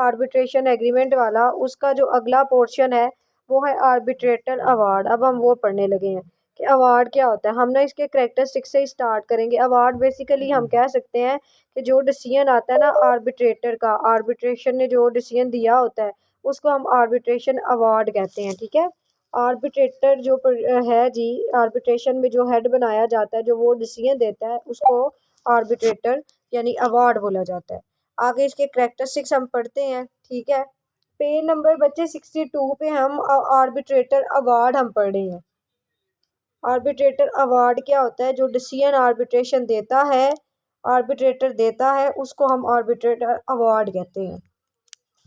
Arbitration agreement वाला, उसका जो अगला पोर्शन है वो है आर्बिट्रेटर अवार्ड। अब हम वो पढ़ने लगे हैं कि अवार्ड क्या होता है। हम ना इसके करेक्टरिस्टिक्स से ही स्टार्ट करेंगे। अवार्ड बेसिकली हम कह सकते हैं कि जो डिसीजन आता है ना आर्बिट्रेटर का, आर्बिट्रेशन ने जो डिसीजन दिया होता है उसको हम आर्बिट्रेशन अवार्ड कहते हैं। ठीक है, आर्बिट्रेटर जो है जी, आर्बिट्रेशन में जो हेड बनाया जाता है, जो वो डिसीजन देता है, उसको आर्बिट्रेटर यानी अवार्ड बोला जाता है। आगे इसके करेक्टरिस्टिक्स हम पढ़ते हैं। ठीक है, पेज नंबर बच्चे 62 पे हम आर्बिट्रेटर अवार्ड हम पढ़ रहे हैं। आर्बिट्रेटर अवार्ड क्या होता है? जो डिसीजन आर्बिट्रेशन देता है, आर्बिट्रेटर देता है, उसको हम आर्बिट्रेटर अवार्ड कहते हैं।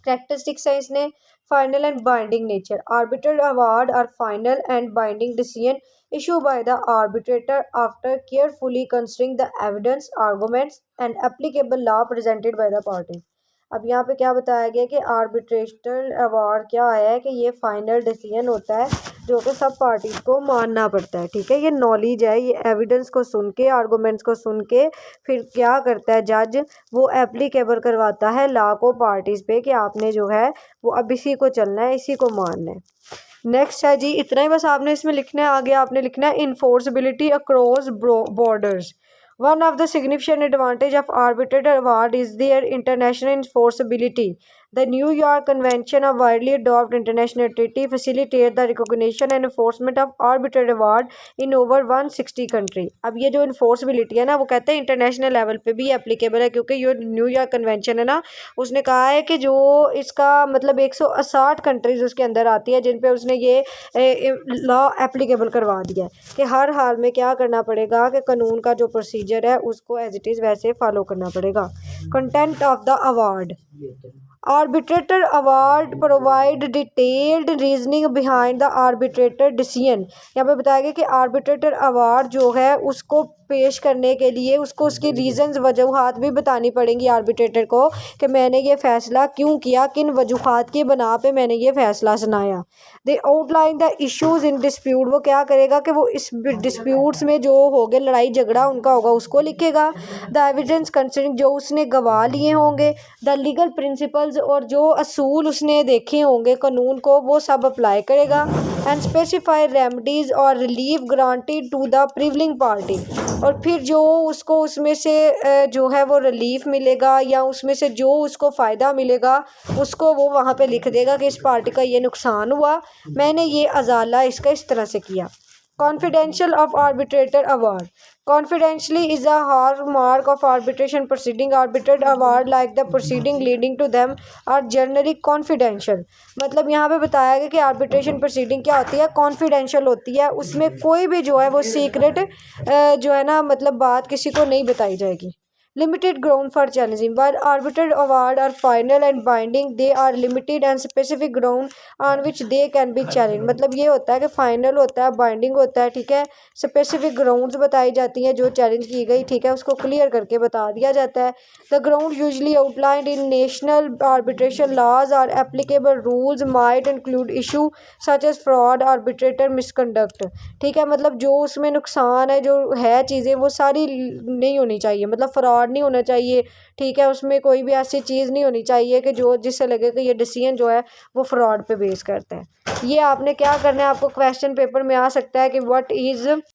करेक्टरिस्टिक्स है इसने final and binding nature. Arbitrator award are final and binding decision issue by the arbitrator after carefully considering the evidence, arguments and applicable law presented by the party. अब यहाँ पे क्या बताया गया कि आर्बिट्रेटर अवार्ड क्या है कि ये फाइनल डिसीजन होता है जो कि सब पार्टीज को मानना पड़ता है। ठीक है, ये नॉलेज है, ये एविडेंस को सुन के, आर्गूमेंट्स को सुन के फिर क्या करता है जज, वो एप्लीकेबल करवाता है लॉ को पार्टीज पे कि आपने जो है वो अब इसी को चलना है, इसी को मानना है। नेक्स्ट है जी, इतना ही बस आपने इसमें लिखना है। आगे आपने लिखना है enforceability across borders. One of the significant advantage of arbitrator award is their international enforceability. The New York Convention of widely adopted international treaty facilitate the recognition and enforcement of arbitrator award in over 160 country. अब ये जो enforceability है ना, वो कहते हैं international level पे भी एप्लीकेबल है, क्योंकि ये न्यूयॉर्क कन्वेंशन है ना, उसने कहा है कि जो इसका मतलब 160 कंट्रीज उसके अंदर आती है जिन पे उसने ये लॉ एप्लीकेबल करवा दिया है कि हर हाल में क्या करना पड़ेगा कि कानून का जो प्रोसीजर है उसको एज इट इज़ वैसे फॉलो करना पड़ेगा। Content of the award. Arbitrator award provide detailed reasoning behind the arbitrator decision. यहाँ पे बताया गया कि आर्बिट्रेटर अवार्ड जो है उसको पेश करने के लिए उसको उसकी रीजंस, वजूहात भी बतानी पड़ेंगी आर्बिट्रेटर को कि मैंने ये फ़ैसला क्यों किया, किन वजूहात की बना पे मैंने ये फ़ैसला सुनाया। They outline the issues in dispute. वो क्या करेगा कि वो इस डिस्प्यूट्स में जो हो गए, लड़ाई झगड़ा उनका होगा, उसको लिखेगा। द एविडेंस कंसिडरिंग, जो उसने गवाह लिए होंगे। द लीगल प्रिंसिपल्स, और जो असूल उसने देखे होंगे कानून को, वो सब अप्लाई करेगा। एंड स्पेसिफाई रेमडीज और relief granted to the prevailing party. और फिर जो उसको उसमें से जो है वो रिलीफ मिलेगा या उसमें से जो उसको फ़ायदा मिलेगा उसको वो वहाँ पे लिख देगा कि इस पार्टी का ये नुकसान हुआ, मैंने ये अजाला इसका इस तरह से किया। Confidential of arbitrator award. Confidentially is a hallmark of arbitration proceeding. Arbitrated award, like the proceeding leading to them, are generally confidential. मतलब यहाँ पे बताया गया कि आर्बिट्रेशन प्रोसीडिंग क्या होती है, कॉन्फिडेंशियल होती है, उसमें कोई भी जो है वो सीक्रेट जो है ना मतलब बात किसी को नहीं बताई जाएगी। Limited ground for challenging. While arbitrated award are final and binding, they are limited and specific ground on which they can be challenged. मतलब ये होता है कि फाइनल होता है, बाइंडिंग होता है, ठीक है, स्पेसिफिक ग्राउंड्स बताई जाती हैं जो चैलेंज की गई, ठीक है, उसको क्लियर करके बता दिया जाता है। The ground usually outlined in national arbitration laws और applicable rules might include issue such as fraud, arbitrator misconduct. ठीक है, मतलब जो उसमें नुकसान है, जो है चीज़ें, वो सारी नहीं होनी चाहिए, मतलब फ्रॉड नहीं होना चाहिए। ठीक है, उसमें कोई भी ऐसी चीज़ नहीं होनी चाहिए कि जो जिससे लगे कि ये डिसीजन जो है वो फ्रॉड पे बेस करता है। ये आपने क्या करना है, आपको क्वेश्चन पेपर में आ सकता है कि व्हाट इज़